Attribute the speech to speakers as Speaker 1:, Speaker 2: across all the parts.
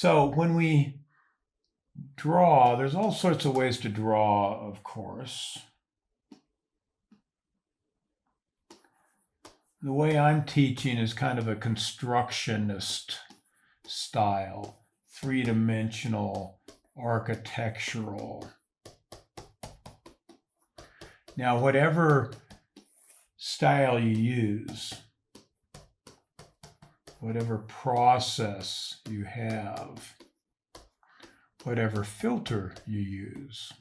Speaker 1: So when we draw, there's all sorts of ways to draw, of course. The way I'm teaching is kind of a constructionist style, three-dimensional, architectural. Now, whatever style you use, whatever process you have, whatever filter you use,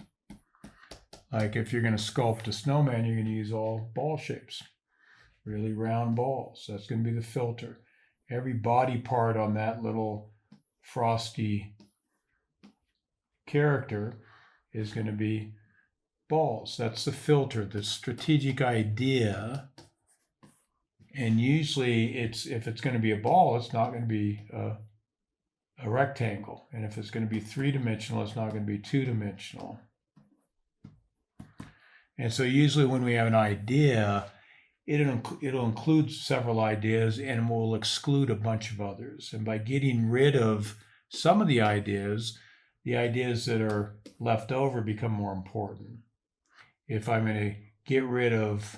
Speaker 1: like if you're going to sculpt a snowman, you're going to use all ball shapes, really round balls. That's going to be the filter. Every body part on that little frosty character is going to be balls. That's the filter, the strategic idea. And usually if it's going to be a ball, it's not going to be a rectangle. And if it's going to be three-dimensional, it's not going to be two-dimensional. And so usually when we have an idea, it'll include several ideas and will exclude a bunch of others. And by getting rid of some of the ideas that are left over become more important. If I'm going to get rid of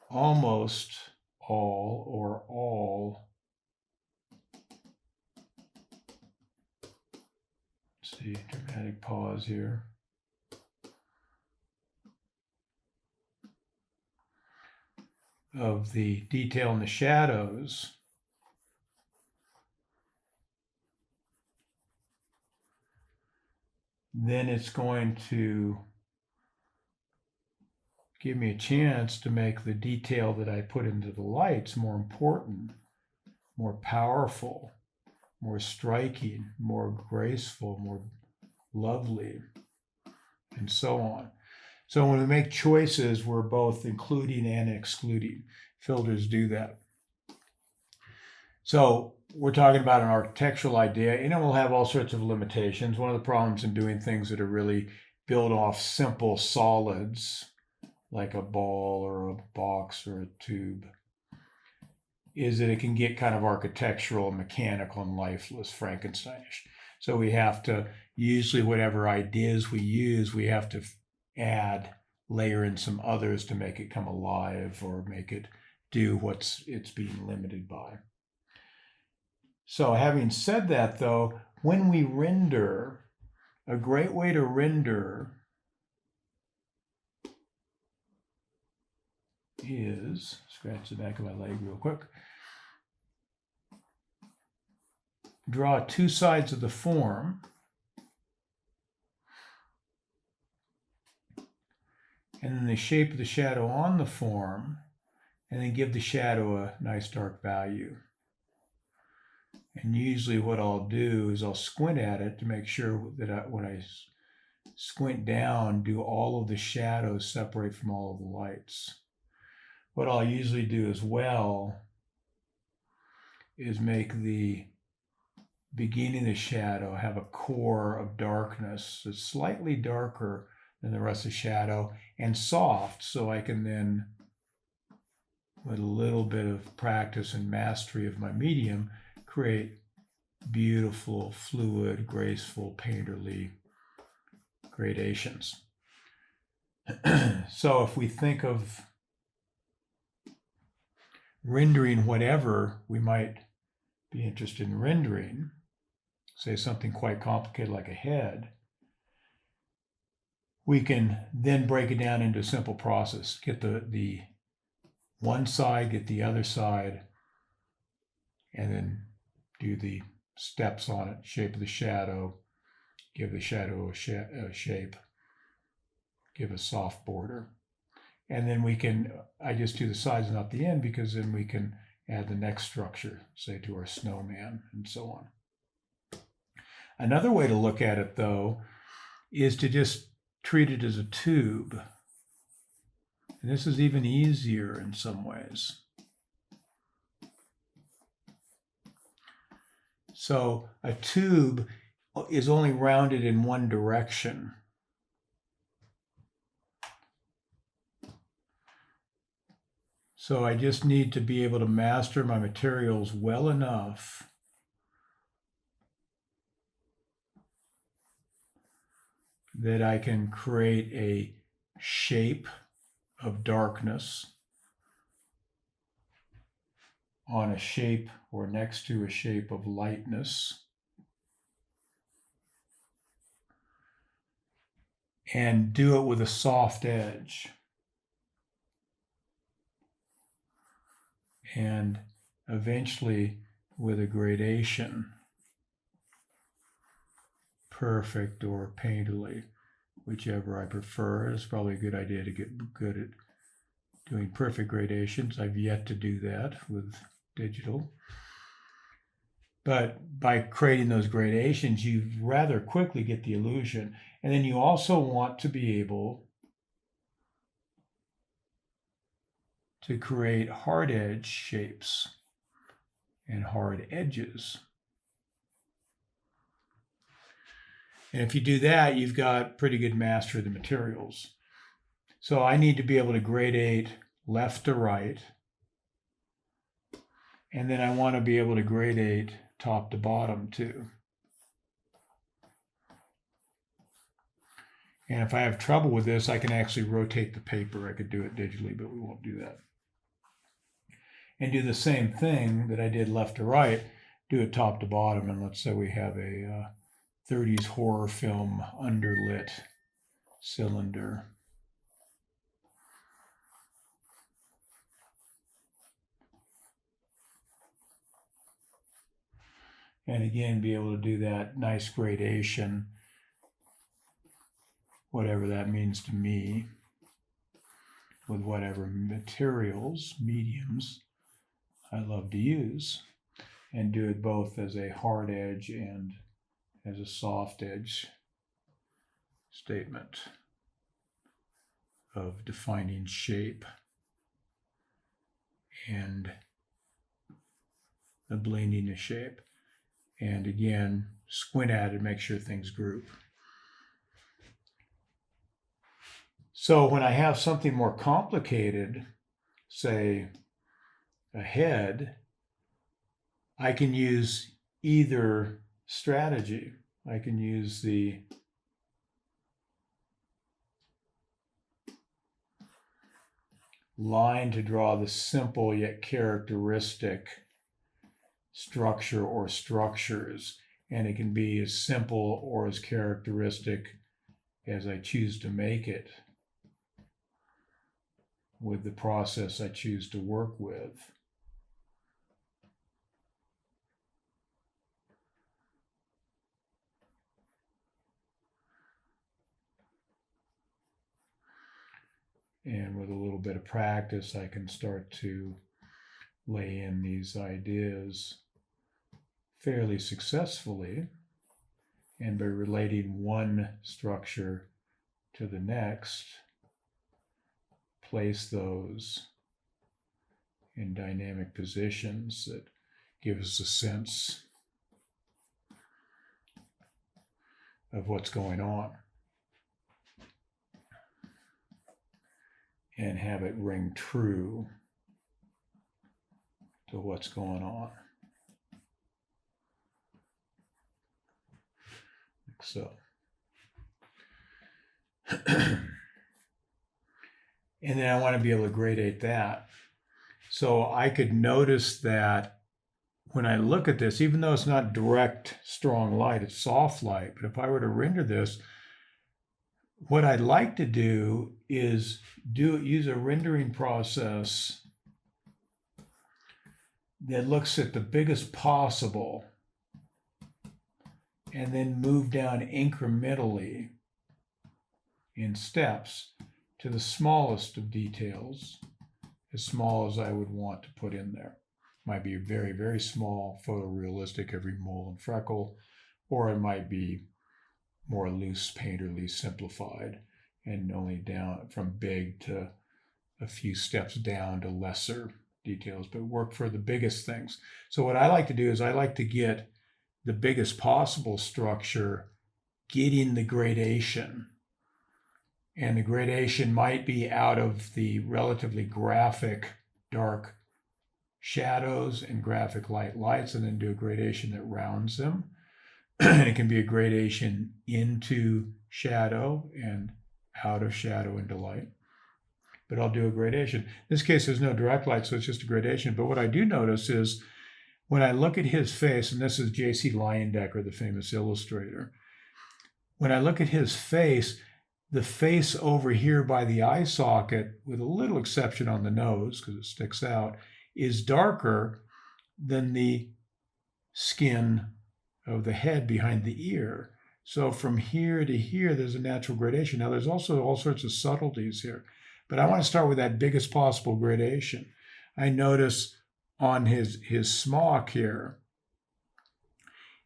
Speaker 1: almost all or all, let's see, dramatic pause here. Of the detail in the shadows, then it's going to give me a chance to make the detail that I put into the lights more important, more powerful, more striking, more graceful, more lovely, and so on. So when we make choices, we're both including and excluding. Filters do that. So we're talking about an architectural idea, and it will have all sorts of limitations. One of the problems in doing things that are really built off simple solids, like a ball or a box or a tube, is that it can get kind of architectural, mechanical, and lifeless, Frankensteinish. So we have to, usually whatever ideas we use, we have to layer in some others to make it come alive or make it do what it's being limited by. So having said that, though, when we render, a great way to render is, scratch the back of my leg real quick, draw two sides of the form, and then the shape of the shadow on the form, and then give the shadow a nice dark value. And usually what I'll do is I'll squint at it to make sure that when I squint down, do all of the shadows separate from all of the lights. What I'll usually do as well is make the beginning of the shadow have a core of darkness that's slightly darker than the rest of the shadow and soft, so I can then, with a little bit of practice and mastery of my medium, create beautiful, fluid, graceful, painterly gradations. So if we think of rendering whatever we might be interested in rendering, say something quite complicated like a head, we can then break it down into a simple process. Get the one side, get the other side, and then do the steps on it, shape of the shadow, give the shadow a shape, give a soft border. And then I just do the sides, not the end, because then we can add the next structure, say to our snowman, and so on. Another way to look at it, though, is to just treat it as a tube. And this is even easier in some ways. So a tube is only rounded in one direction. So I just need to be able to master my materials well enough that I can create a shape of darkness on a shape or next to a shape of lightness, and do it with a soft edge. And eventually with a gradation, perfect or painterly, whichever I prefer. It's probably a good idea to get good at doing perfect gradations. I've yet to do that with digital. But by creating those gradations, you rather quickly get the illusion. And then you also want to be able to create hard edge shapes and hard edges. And if you do that, you've got pretty good mastery of the materials. So I need to be able to gradate left to right. And then I want to be able to gradate top to bottom too. And if I have trouble with this, I can actually rotate the paper. I could do it digitally, but we won't do that. And do the same thing that I did left to right, do it top to bottom. And let's say we have a 30s horror film underlit cylinder. And again, be able to do that nice gradation, whatever that means to me, with whatever materials, mediums I love to use, and do it both as a hard edge and as a soft edge statement of defining shape and the blending of shape. And again, squint at it, make sure things group. So when I have something more complicated, say a head, I can use either strategy. I can use the line to draw the simple yet characteristic structure or structures, and it can be as simple or as characteristic as I choose to make it with the process I choose to work with. And with a little bit of practice, I can start to lay in these ideas fairly successfully, and by relating one structure to the next, place those in dynamic positions that give us a sense of what's going on, and have it ring true to what's going on. Like so. And then I want to be able to gradate that. So I could notice that when I look at this, even though it's not direct, strong light, it's soft light, but if I were to render this, what I'd like to do is use a rendering process that looks at the biggest possible and then move down incrementally in steps to the smallest of details, as small as I would want to put in there. Might be a very, very small, photorealistic, every mole and freckle, or it might be more loose, painterly, simplified, and only down from big to a few steps down to lesser details, but work for the biggest things. So what I like to do is I like to get the biggest possible structure, getting the gradation. And the gradation might be out of the relatively graphic dark shadows and graphic light lights, and then do a gradation that rounds them. And it can be a gradation into shadow and out of shadow into light. But I'll do a gradation. In this case, there's no direct light, so it's just a gradation. But what I do notice is when I look at his face, and this is J.C. Leyendecker, the famous illustrator, when I look at his face, the face over here by the eye socket, with a little exception on the nose because it sticks out, is darker than the skin of the head behind the ear. So from here to here, there's a natural gradation. Now, there's also all sorts of subtleties here, but I want to start with that biggest possible gradation. I notice on his smock here,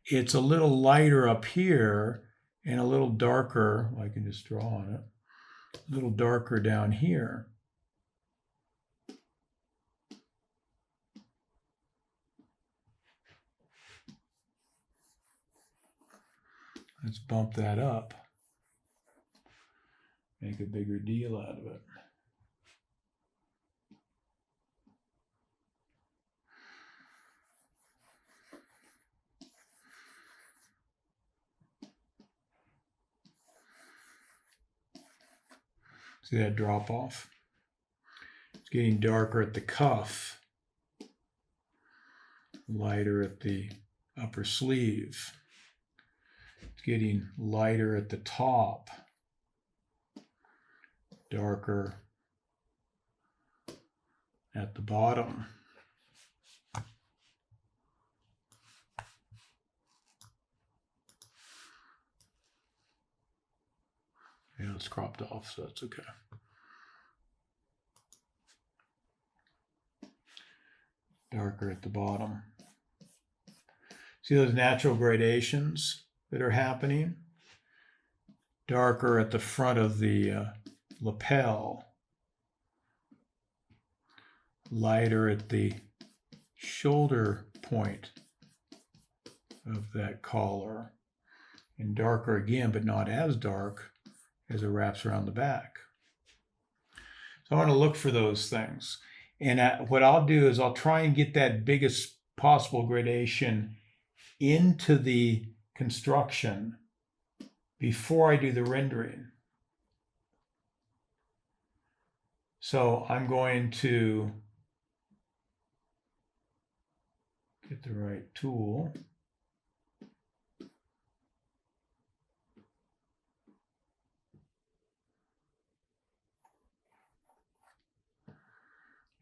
Speaker 1: it's a little lighter up here and a little darker, I can just draw on it, a little darker down here. Let's bump that up, make a bigger deal out of it. See that drop off? It's getting darker at the cuff, lighter at the upper sleeve. It's getting lighter at the top, darker at the bottom. Yeah, it's cropped off, so that's okay. Darker at the bottom. See those natural gradations that are happening? Darker at the front of the lapel. Lighter at the shoulder point of that collar. And darker again, but not as dark as it wraps around the back. So I want to look for those things. And what I'll do is I'll try and get that biggest possible gradation into the construction before I do the rendering. So I'm going to get the right tool.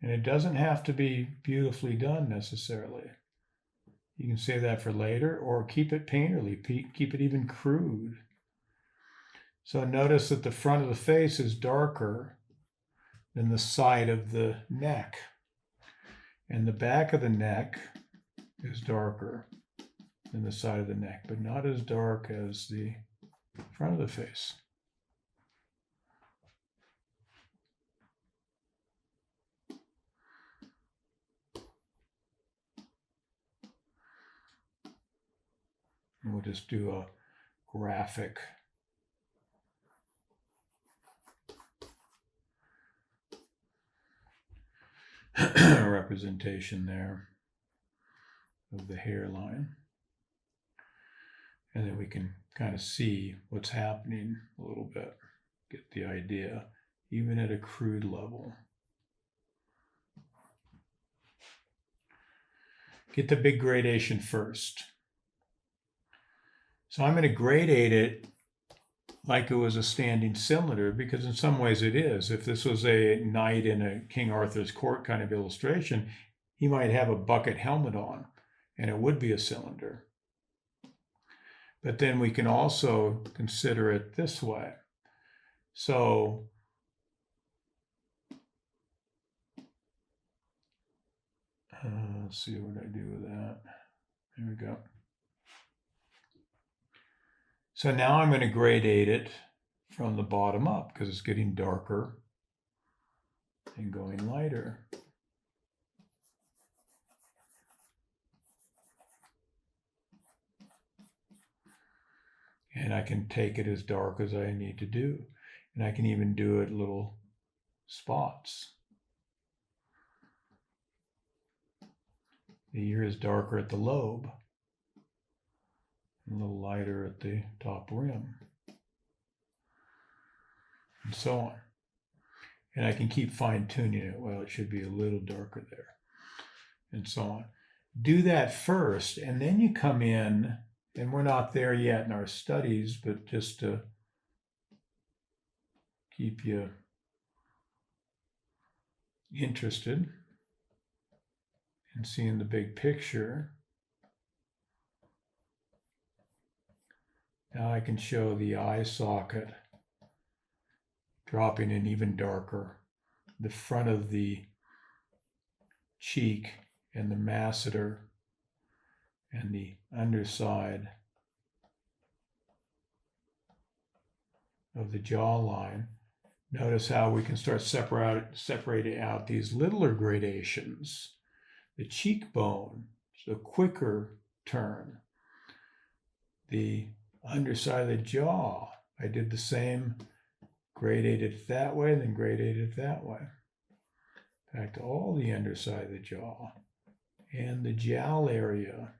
Speaker 1: And it doesn't have to be beautifully done necessarily. You can save that for later or keep it painterly, keep it even crude. So notice that the front of the face is darker than the side of the neck. And the back of the neck is darker than the side of the neck, but not as dark as the front of the face. And we'll just do a graphic representation there of the hairline. And then we can kind of see what's happening a little bit, get the idea, even at a crude level. Get the big gradation first. So I'm going to gradate it like it was a standing cylinder, because in some ways it is. If this was a knight in a King Arthur's court kind of illustration, he might have a bucket helmet on, and it would be a cylinder. But then we can also consider it this way. So let's see what I do with that. There we go. So now I'm going to gradate it from the bottom up because it's getting darker and going lighter. And I can take it as dark as I need to do. And I can even do it little spots. The ear is darker at the lobe, a little lighter at the top rim. and so on. And I can keep fine-tuning it. Well, it should be a little darker there, and so on. Do that first, and then you come in, and we're not there yet in our studies, but just to keep you interested in seeing the big picture. Now I can show the eye socket dropping in even darker, the front of the cheek and the masseter and the underside of the jawline. Notice how we can start separating out these littler gradations. The cheekbone, the quicker turn. The underside of the jaw, I did the same, gradated it that way, then gradated it that way. Back to all the underside of the jaw and the jowl area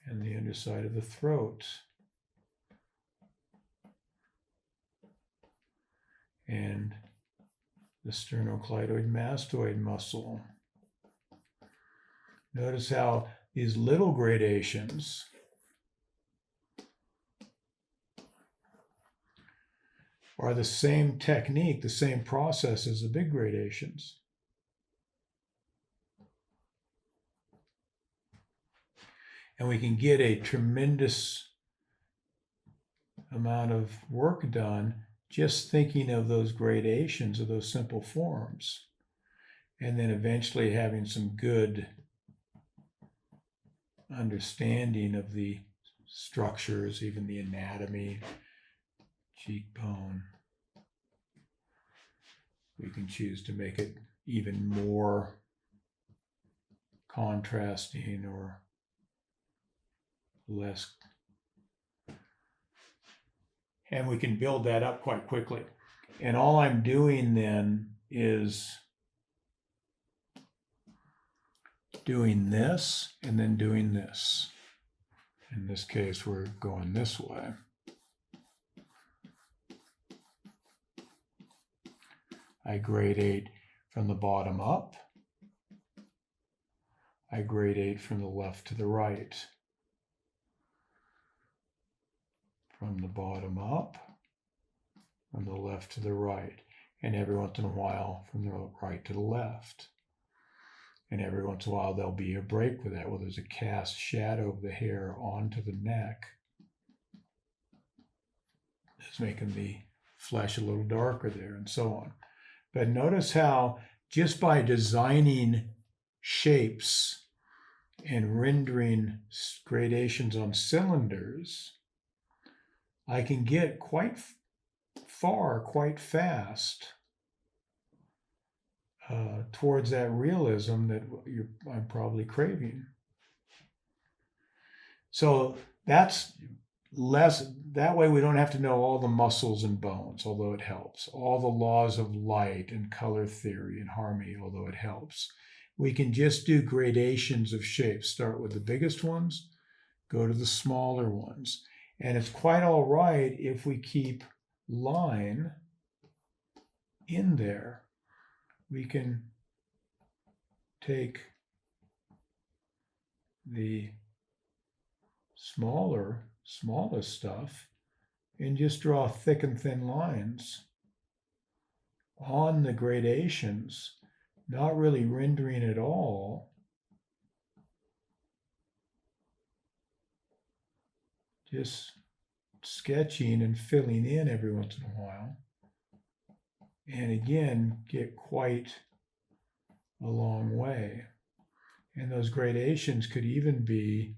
Speaker 1: and the underside of the throat and the sternocleidoid mastoid muscle. Notice how these little gradations are the same technique, the same process as the big gradations. And we can get a tremendous amount of work done just thinking of those gradations of those simple forms, and then eventually having some good understanding of the structures, even the anatomy, cheekbone. We can choose to make it even more contrasting or less. And we can build that up quite quickly. And all I'm doing then is doing this and then doing this. In this case, we're going this way. I gradate from the bottom up. I gradate from the left to the right. From the bottom up, from the left to the right, and every once in a while from the right to the left. And every once in a while there'll be a break with that. Well, there's a cast shadow of the hair onto the neck. It's making the flesh a little darker there, and so on. But notice how just by designing shapes and rendering gradations on cylinders, I can get quite far, quite fast towards that realism that I'm probably craving. So that's less, that way we don't have to know all the muscles and bones, although it helps. All the laws of light and color theory and harmony, although it helps. We can just do gradations of shapes. Start with the biggest ones, go to the smaller ones. And it's quite all right if we keep line in there. We can take the smallest stuff and just draw thick and thin lines on the gradations, not really rendering at all. Just sketching and filling in every once in a while. And again, get quite a long way. And those gradations could even be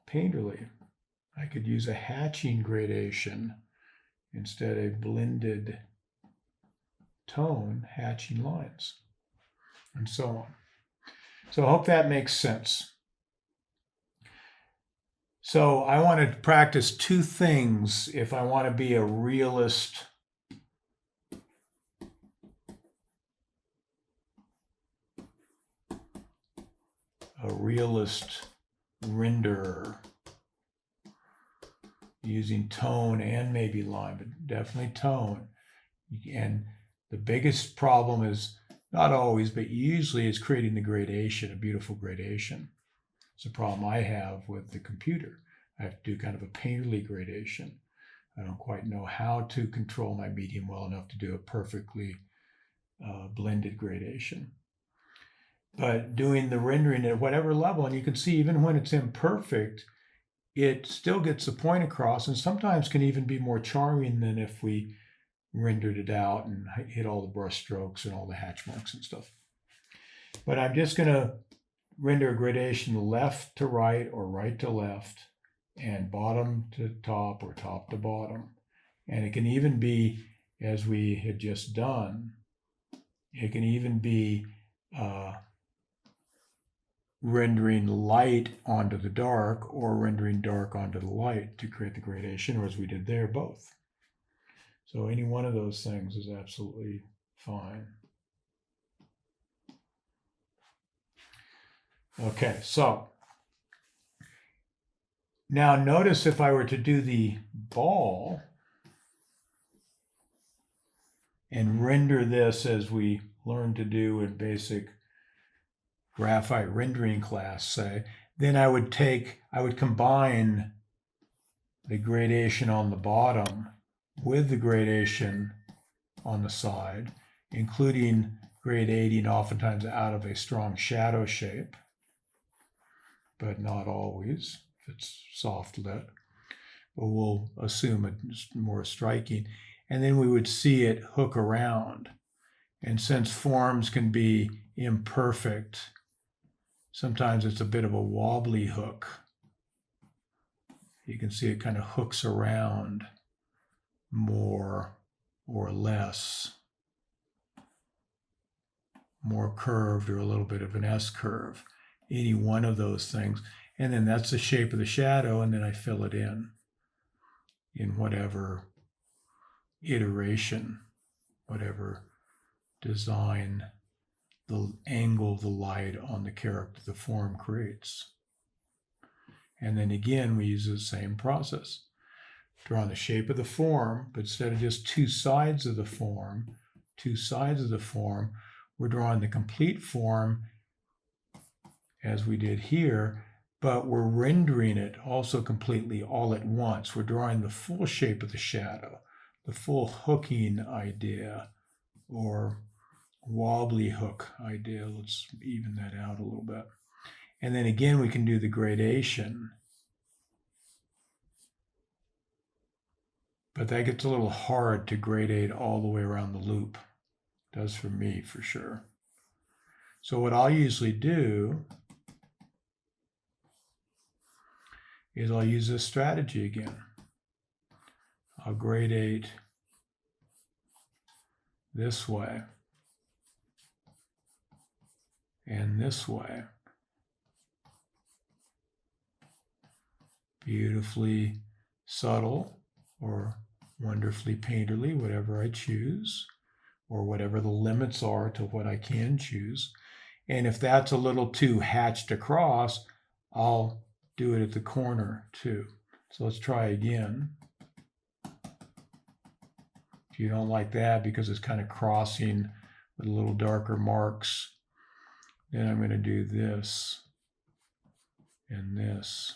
Speaker 1: painterly. I could use a hatching gradation instead of blended tone, hatching lines, and so on. So I hope that makes sense. So I want to practice two things if I want to be a realist renderer. using tone and maybe line, but definitely tone. And the biggest problem is, not always, but usually, is creating the gradation, a beautiful gradation. It's a problem I have with the computer. I have to do kind of a painterly gradation. I don't quite know how to control my medium well enough to do a perfectly blended gradation. But doing the rendering at whatever level, and you can see even when it's imperfect, it still gets the point across, and sometimes can even be more charming than if we rendered it out and hit all the brush strokes and all the hatch marks and stuff. But I'm just going to render a gradation left to right or right to left, and bottom to top or top to bottom. And it can even be, as we had just done, it can even be rendering light onto the dark or rendering dark onto the light to create the gradation, or as we did there, both. So any one of those things is absolutely fine. Okay, so now notice if I were to do the ball and render this as we learned to do in basic graphite rendering class, say, then I would combine the gradation on the bottom with the gradation on the side, including gradating oftentimes out of a strong shadow shape, but not always if it's soft lit. But we'll assume it's more striking. And then we would see it hook around. And since forms can be imperfect, sometimes it's a bit of a wobbly hook. You can see it kind of hooks around more or less, more curved or a little bit of an S curve, any one of those things. And then that's the shape of the shadow, and then I fill it in whatever iteration, whatever design the angle of the light on the character the form creates. And then again, we use the same process. Draw the shape of the form, but instead of just two sides of the form, we're drawing the complete form as we did here, but we're rendering it also completely all at once. We're drawing the full shape of the shadow, the full hooking idea, or wobbly hook idea. Let's even that out a little bit. And then again, we can do the gradation. But that gets a little hard to gradate all the way around the loop. It does for me, for sure. So what I'll usually do is I'll use this strategy again. I'll gradate this way and this way. Beautifully subtle or wonderfully painterly, whatever I choose, or whatever the limits are to what I can choose. And if that's a little too hatched across, I'll do it at the corner too. So let's try again. If you don't like that because it's kind of crossing with a little darker marks, then I'm going to do this and this.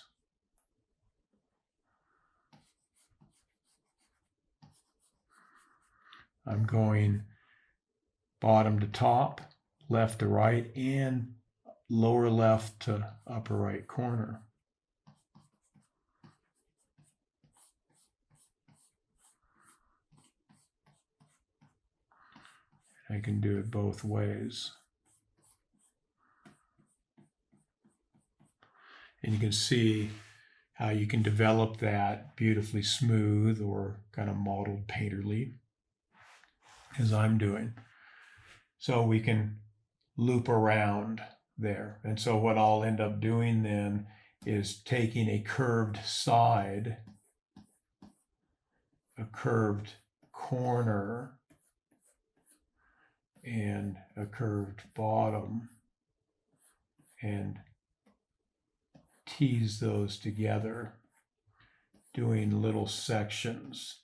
Speaker 1: I'm going bottom to top, left to right, and lower left to upper right corner. I can do it both ways. And you can see how you can develop that beautifully smooth or kind of mottled painterly, as I'm doing. So we can loop around there. And so what I'll end up doing then is taking a curved side, a curved corner, and a curved bottom, and tease those together doing little sections.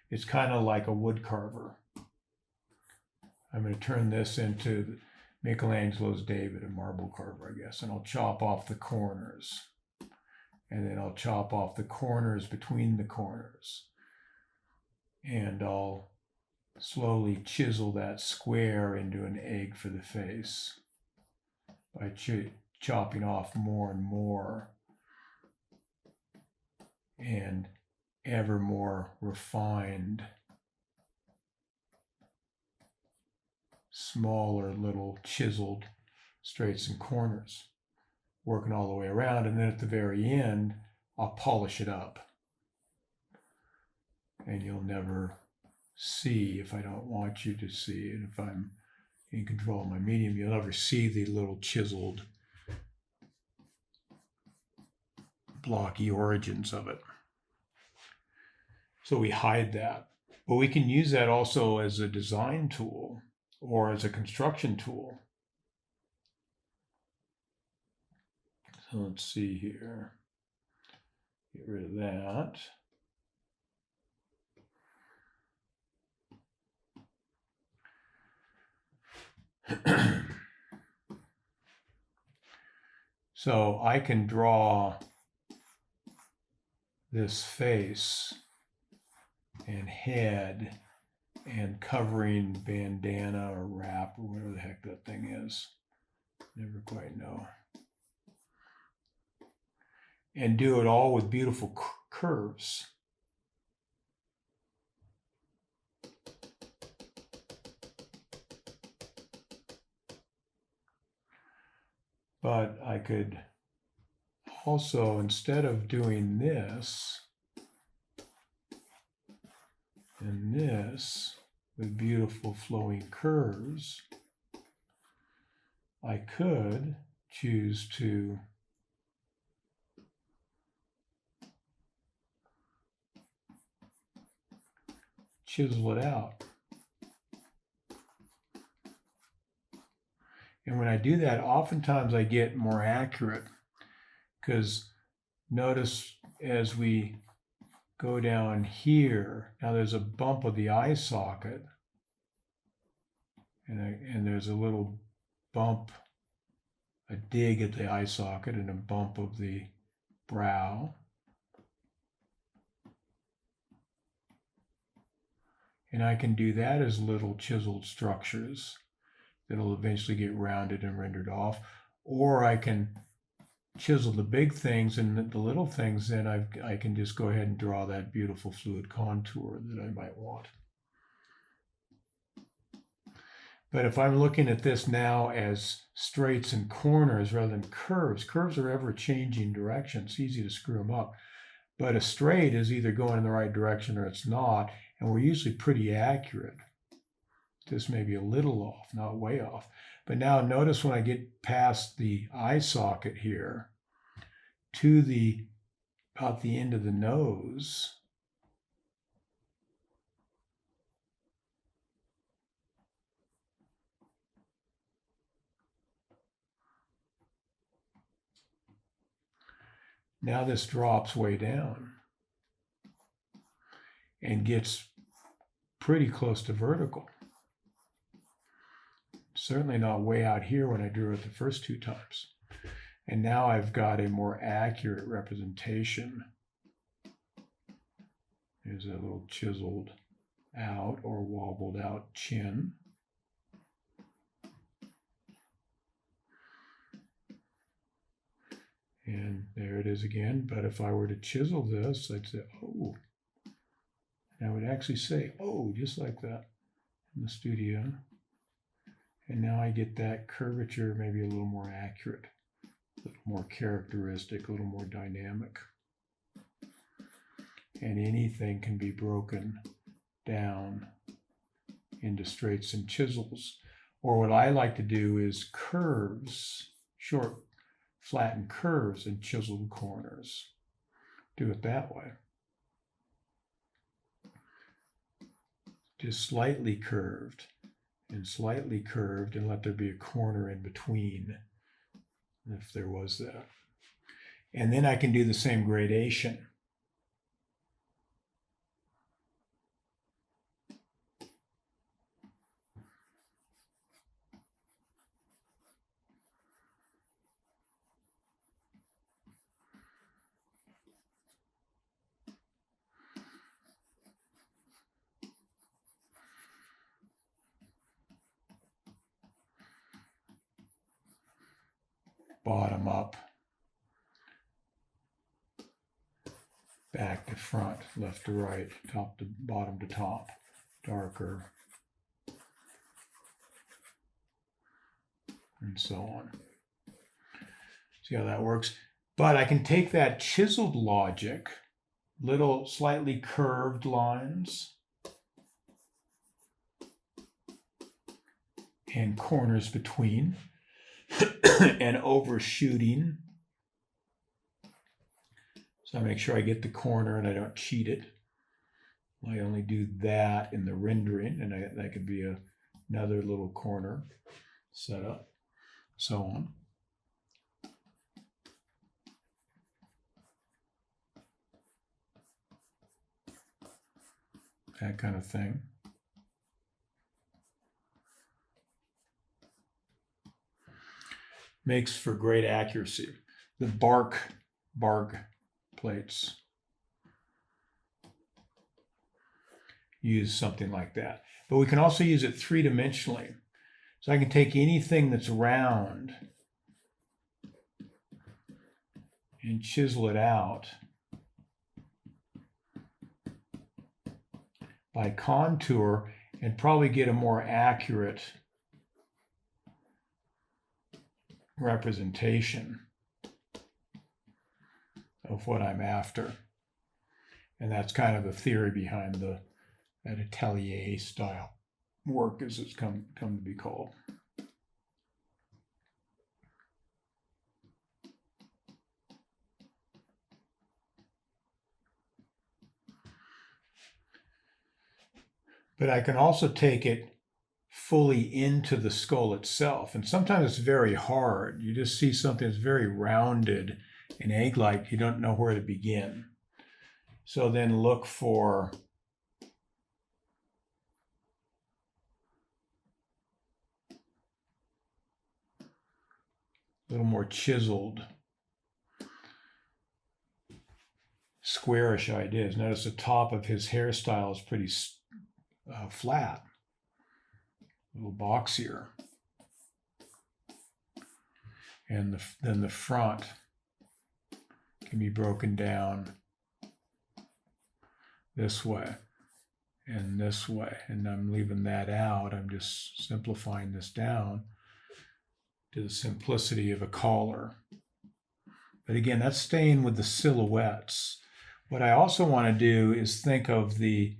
Speaker 1: It's kind of like a wood carver. I'm going to turn this into Michelangelo's David, a marble carver, I guess, and I'll chop off the corners. And then I'll chop off the corners between the corners. And I'll slowly chisel that square into an egg for the face by chopping off more and more and ever more refined, smaller little chiseled straights and corners, working all the way around. And then at the very end, I'll polish it up. And you'll never see, if I don't want you to see it, if I'm in control of my medium, you'll never see the little chiseled blocky origins of it. So we hide that. But we can use that also as a design tool or as a construction tool. So let's see here. Get rid of that. So I can draw this face and head and covering bandana or wrap or whatever the heck that thing is. Never quite know. And do it all with beautiful curves. But I could also, instead of doing this and this with beautiful flowing curves, I could choose to chisel it out. And when I do that, oftentimes I get more accurate, because notice as we go down here, now there's a bump of the eye socket, and there's a little bump, a dig at the eye socket and a bump of the brow. And I can do that as little chiseled structures that'll eventually get rounded and rendered off. Or I can chisel the big things, and the little things, then I can just go ahead and draw that beautiful fluid contour that I might want. But if I'm looking at this now as straights and corners rather than curves, curves are ever changing directions. It's easy to screw them up. But a straight is either going in the right direction or it's not, and we're usually pretty accurate. This may be a little off, not way off. But now notice when I get past the eye socket here to about the end of the nose, now this drops way down and gets pretty close to vertical. Certainly not way out here when I drew it the first two times. And now I've got a more accurate representation. There's a little chiseled out or wobbled out chin. And there it is again. But if I were to chisel this, I'd say, oh. And I would actually say, oh, just like that in the studio. And now I get that curvature maybe a little more accurate, a little more characteristic, a little more dynamic. And anything can be broken down into straights and chisels. Or what I like to do is curves, short, flattened curves and chiseled corners. Do it that way. Just slightly curved and let there be a corner in between, if there was that. And then I can do the same gradation. bottom up, back to front, left to right, top to bottom to top, darker, and so on. See how that works? But I can take that chiseled logic, little slightly curved lines and corners between and overshooting. So I make sure I get the corner and I don't cheat it. I only do that in the rendering, and that could be another little corner setup, so on. That kind of thing. Makes for great accuracy. The bark plates use something like that. But we can also use it three-dimensionally. So I can take anything that's round and chisel it out by contour and probably get a more accurate representation of what I'm after. And that's kind of the theory behind that atelier style work, as it's come to be called. But I can also take it fully into the skull itself. And sometimes it's very hard. You just see something that's very rounded and egg-like. You don't know where to begin. So then look for a little more chiseled, squarish ideas. Notice the top of his hairstyle is pretty flat, a little boxier. And then the front can be broken down this way and this way. And I'm leaving that out. I'm just simplifying this down to the simplicity of a collar. But again, that's staying with the silhouettes. What I also want to do is think of the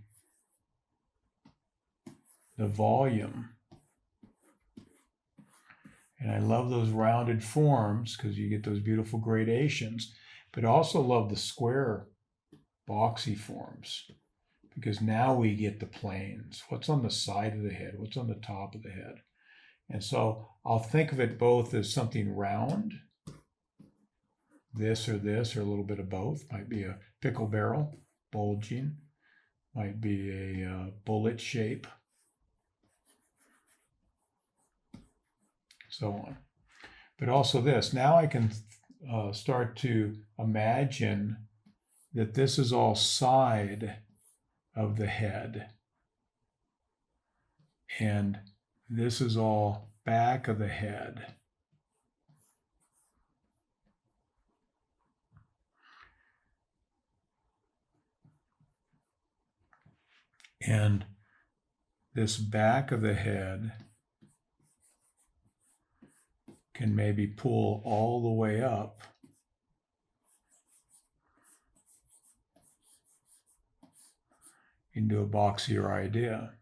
Speaker 1: volume. And I love those rounded forms because you get those beautiful gradations, but I also love the square boxy forms because now we get the planes. What's on the side of the head? What's on the top of the head? And so I'll think of it both as something round, this or a little bit of both. Might be a pickle barrel, bulging. Might be a bullet shape. So on. But also this. Now I can start to imagine that this is all side of the head. And this is all back of the head. And this back of the head can maybe pull all the way up into a boxier idea.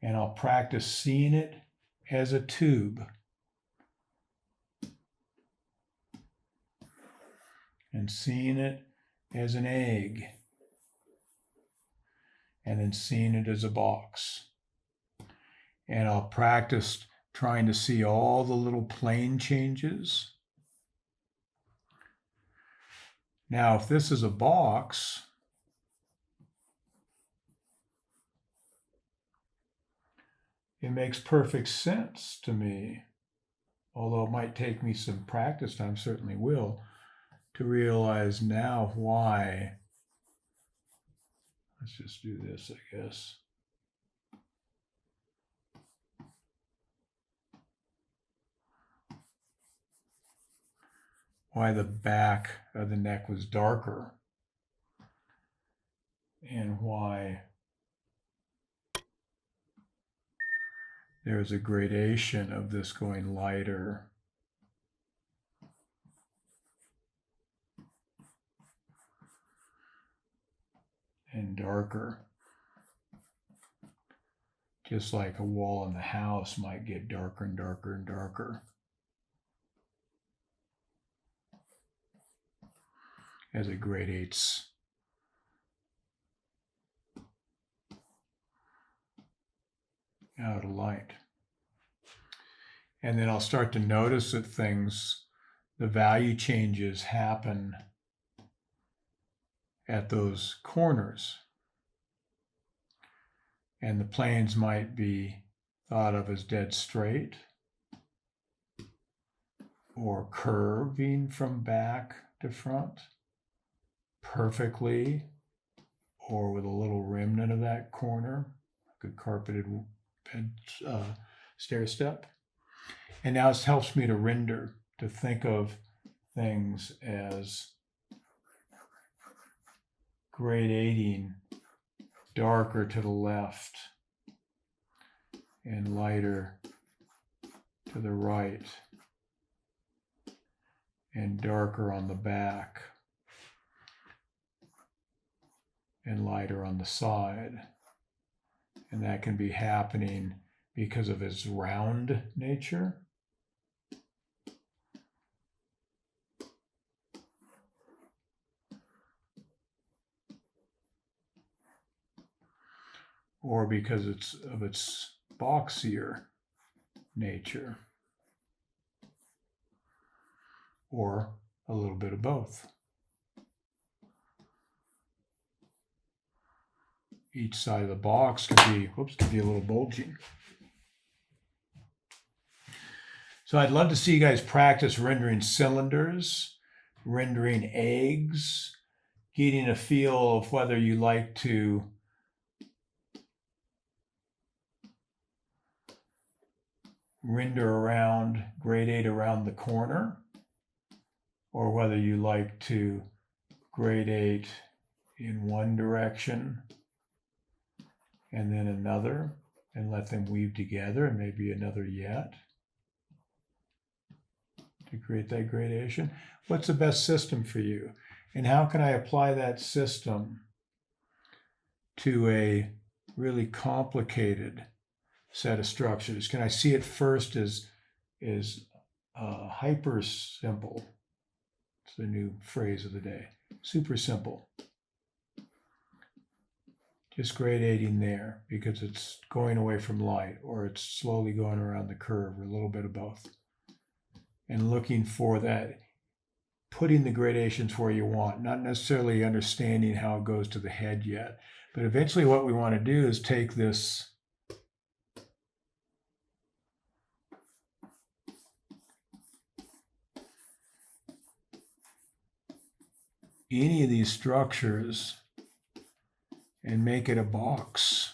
Speaker 1: And I'll practice seeing it as a tube. And seeing it as an egg. And then seeing it as a box. And I'll practice trying to see all the little plane changes. Now, if this is a box, it makes perfect sense to me, although it might take me some practice time, certainly will, to realize now why. Let's just do this, I guess. why the back of the neck was darker and why there's a gradation of this going lighter and darker. Just like a wall in the house might get darker and darker and darker as it gradates out of light. And then I'll start to notice that the value changes happen at those corners. And the planes might be thought of as dead straight or curving from back to front perfectly, or with a little remnant of that corner, like a carpeted stair step. And now it helps me to render, to think of things as gradating darker to the left and lighter to the right and darker on the back and lighter on the side. And that can be happening because of its round nature. Or because of its boxier nature, or a little bit of both. Each side of the box could be a little bulging. So I'd love to see you guys practice rendering cylinders, rendering eggs, getting a feel of whether you like to gradate around the corner, or whether you like to gradate in one direction and then another and let them weave together, and maybe another yet to create that gradation. What's the best system for you? And how can I apply that system to a really complicated set of structures? Can I see it first as hyper simple? It's the new phrase of the day. Super simple. Just gradating there because it's going away from light, or it's slowly going around the curve, or a little bit of both. And looking for that, putting the gradations where you want, not necessarily understanding how it goes to the head yet. But eventually what we want to do is take this any of these structures and make it a box.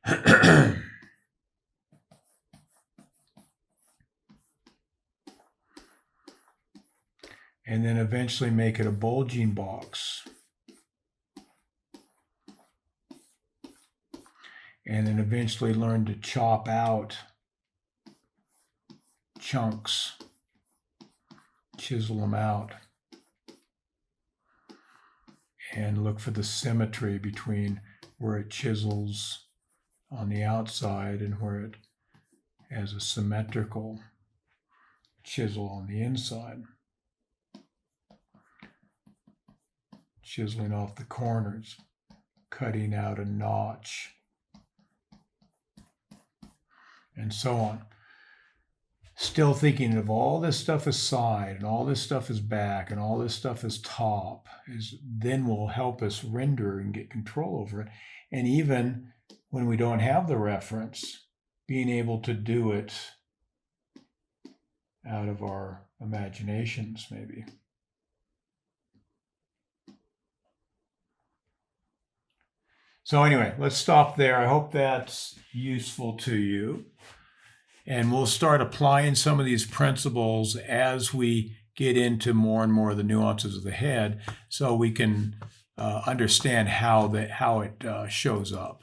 Speaker 1: And then eventually make it a bulging box. And then eventually learn to chop out chunks, chisel them out, and look for the symmetry between where it chisels on the outside and where it has a symmetrical chisel on the inside. Chiseling off the corners, cutting out a notch, and so on. Still thinking of all this stuff as side, and all this stuff is back, and all this stuff is top, then will help us render and get control over it. And even when we don't have the reference, being able to do it out of our imaginations, maybe. So anyway, let's stop there. I hope that's useful to you. And we'll start applying some of these principles as we get into more and more of the nuances of the head so we can understand how it shows up.